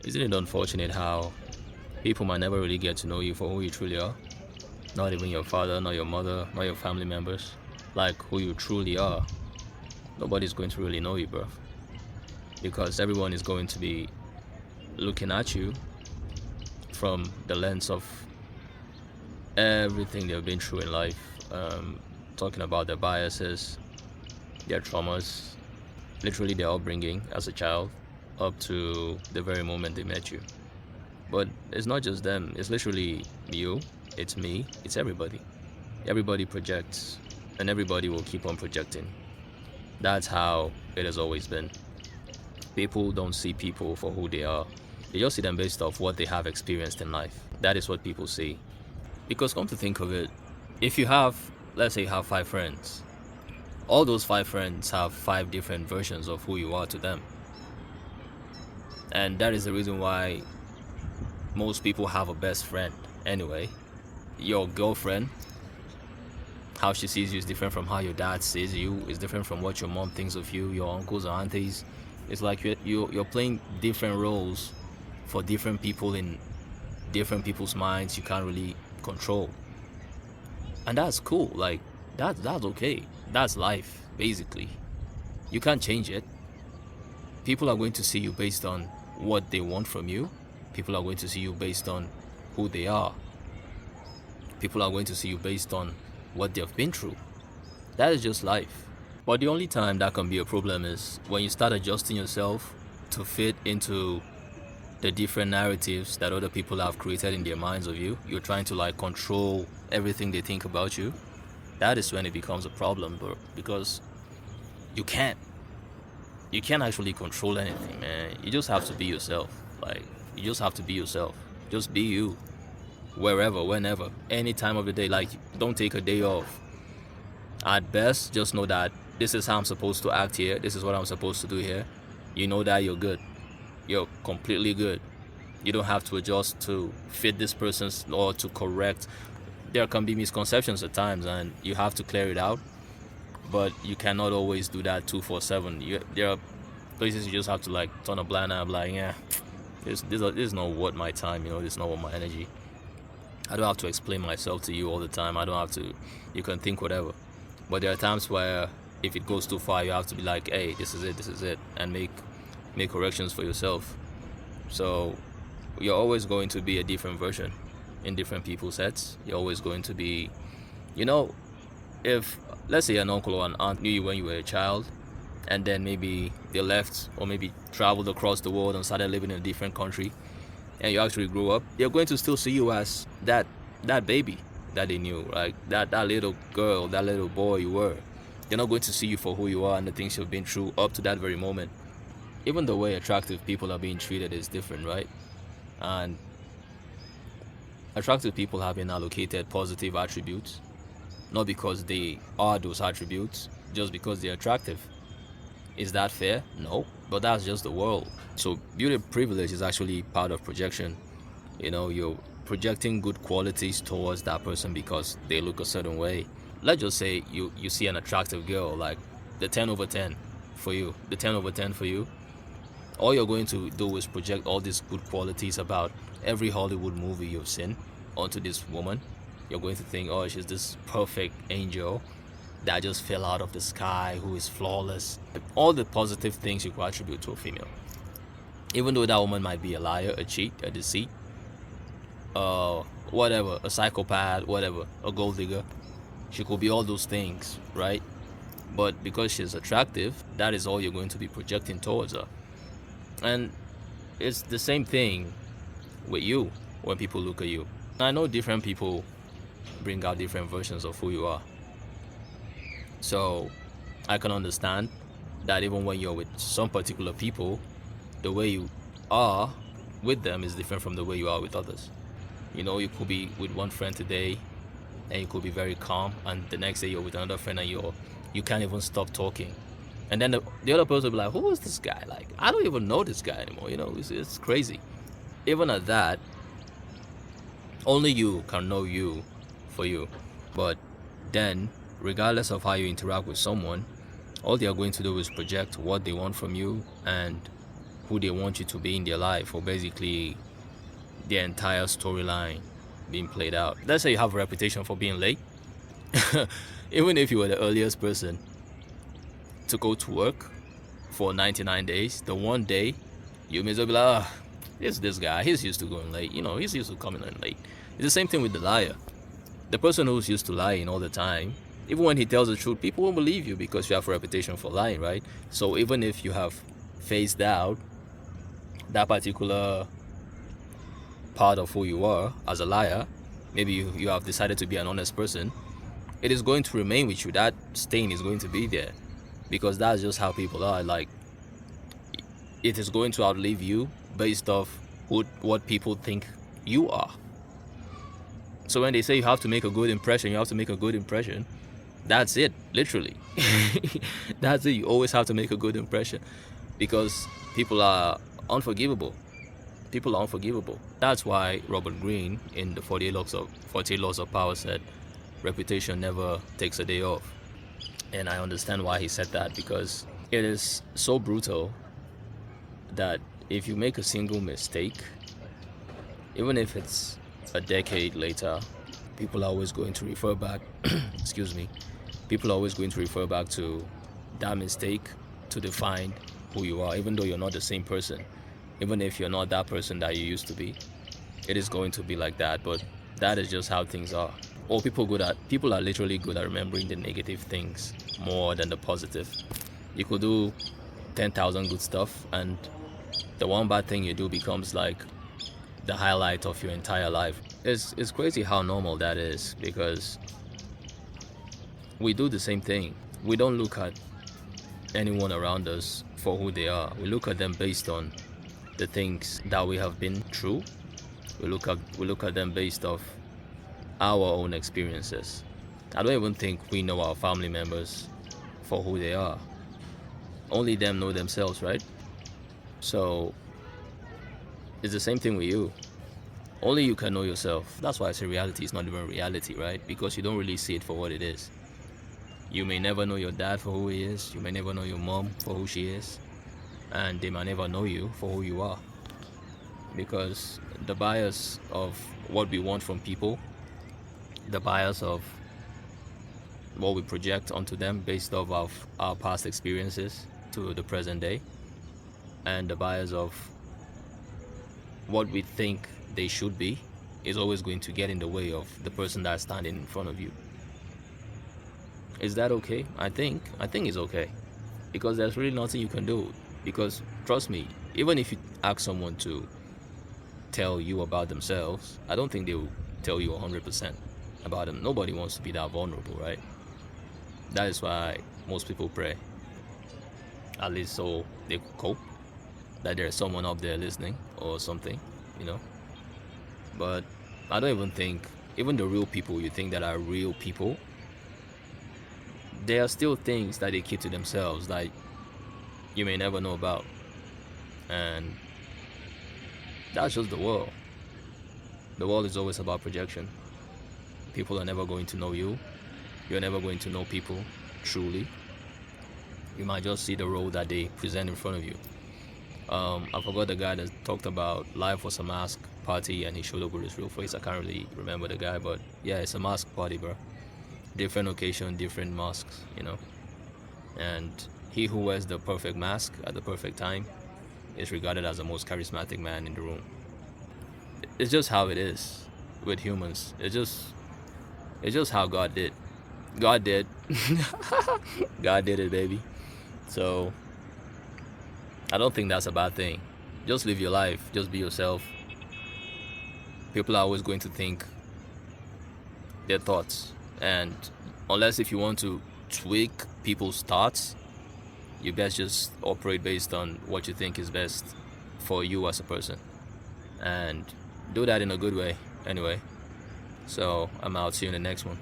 Isn't it unfortunate how people might never really get to know you for who you truly are? Not even your father, not your mother, not your family members. Like who you truly are. Nobody's going to really know you, bro. Because everyone is going to be looking at you from the lens of everything they've been through in life. Talking about their biases, their traumas, literally their upbringing as a child up to the very moment they met you. But it's not just them, it's literally you, it's me, it's everybody. Everybody projects, and everybody will keep on projecting. That's how it has always been. People don't see people for who they are, they just see them based off what they have experienced in life. That is what people see. Because come to think of it, if you have, let's say you have 5 friends, all those 5 friends have 5 different versions of who you are to them. And that is the reason why most people have a best friend anyway. Your girlfriend, how she sees you is different from how your dad sees you, is different from what your mom thinks of you, your uncles or aunties. It's like you're playing different roles for different people in different people's minds you can't really control. And that's cool. Like that's okay. That's life, basically. You can't change it. People are going to see you based on what they want from you. People are going to see you based on who they are. People are going to see you based on what they've been through. That is just life. But the only time that can be a problem is when you start adjusting yourself to fit into the different narratives that other people have created in their minds of you. You're trying to like control everything they think about you. That is when it becomes a problem, bro. Because you can't. You can't actually control anything, man. You just have to be yourself. Like, you just have to be yourself. Just be you. Wherever, whenever, any time of the day. Like, don't take a day off. At best, just know that this is how I'm supposed to act here. This is what I'm supposed to do here. You know that you're good. You're completely good. You don't have to adjust to fit this person's or to correct. There can be misconceptions at times and you have to clear it out. But you cannot always do that 247. There are places you just have to like turn a blind eye. Like, yeah, this is not worth my time. This is not worth my energy. I don't have to explain myself to you all the time. I don't have to. You can think whatever. But there are times where if it goes too far, you have to be like, hey, this is it, and make corrections for yourself. So you're always going to be a different version in different people's heads. You're always going to be, if let's say an uncle or an aunt knew you when you were a child, and then maybe they left or maybe traveled across the world and started living in a different country, and you actually grew up, they're going to still see you as that baby that they knew, like that little girl, that little boy you were. They're not going to see you for who you are and the things you've been through up to that very moment. Even the way attractive people are being treated is different, right? And attractive people have been allocated positive attributes, not because they are those attributes, just because they're attractive. Is that fair? No, but that's just the world. So beauty privilege is actually part of projection. You're projecting good qualities towards that person because they look a certain way. Let's just say you see an attractive girl, like the 10 over 10 for you, the 10 over 10 for you. All you're going to do is project all these good qualities about every Hollywood movie you've seen onto this woman. You're going to think, oh, she's this perfect angel that just fell out of the sky, who is flawless. All the positive things you could attribute to a female. Even though that woman might be a liar, a cheat, a deceit, whatever, a psychopath, whatever, a gold digger. She could be all those things, right? But because she's attractive, that is all you're going to be projecting towards her. And it's the same thing with you when people look at you. I know different people bring out different versions of who you are. So I can understand that even when you're with some particular people, the way you are with them is different from the way you are with others. You could be with one friend today and you could be very calm, and the next day you're with another friend and you can't even stop talking. And then the other person will be like, who is this guy? Like, I don't even know this guy anymore. It's crazy. Even at that, only you can know you for you. But then, regardless of how you interact with someone, all they are going to do is project what they want from you and who they want you to be in their life, or basically their entire storyline being played out. Let's say you have a reputation for being late. Even if you were the earliest person to go to work for 99 days, the one day you may as well be like, it's this guy, he's used to going late, he's used to coming in late. It's the same thing with the liar. The person who's used to lying all the time, even when he tells the truth, people won't believe you because you have a reputation for lying, right? So even if you have phased out that particular part of who you are as a liar, maybe you have decided to be an honest person, it is going to remain with you. That stain is going to be there because that's just how people are. Like, it is going to outlive you based off what people think you are. So when they say you have to make a good impression, that's it, literally. That's it. You always have to make a good impression because people are unforgivable. That's why Robert Greene in the 48 Laws of Power said, reputation never takes a day off. And I understand why he said that, because it is so brutal that if you make a single mistake, even if it's a decade later, people are always going to refer back people are always going to refer back to that mistake to define who you are, even though you're not the same person. Even if you're not that person that you used to be, it is going to be like that. But that is just how things are. Or people are literally good at remembering the negative things more than the positive. You could do 10,000 good stuff, and the one bad thing you do becomes like the highlight of your entire life. It's crazy how normal that is, because we do the same thing. We don't look at anyone around us for who they are. We look at them based on the things that we have been through. We look at them based off our own experiences. I don't even think we know our family members for who they are. Only them know themselves, right? So it's the same thing with you. Only you can know yourself. That's why I say reality is not even reality, right? Because you don't really see it for what it is. You may never know your dad for who he is. You may never know your mom for who she is. And they might never know you for who you are. Because the bias of what we want from people, the bias of what we project onto them based off of our past experiences to the present day, and the bias of what we think they should be, is always going to get in the way of the person that's standing in front of you. Is that okay? I think it's okay, because there's really nothing you can do. Because trust me, even if you ask someone to tell you about themselves, I don't think they will tell you 100% about them. Nobody wants to be that vulnerable, right? That is why most people pray, at least so they cope, that there's someone up there listening or something, But I don't even think, even the real people you think that are real people, there are still things that they keep to themselves that you may never know about. And that's just the world. The world is always about projection. People are never going to know you. You're never going to know people truly. You might just see the role that they present in front of you. I forgot the guy that talked about life was a mask party and he showed up with his real face. I can't really remember the guy, but yeah, it's a mask party, bro. Different occasion, different masks, And he who wears the perfect mask at the perfect time is regarded as the most charismatic man in the room. It's just how it is with humans. It's just how God did. God did. God did it, baby. So I don't think that's a bad thing. Just live your life. Just be yourself. People are always going to think their thoughts. And unless if you want to tweak people's thoughts, you best just operate based on what you think is best for you as a person. And do that in a good way, anyway. So I'm out. See you in the next one.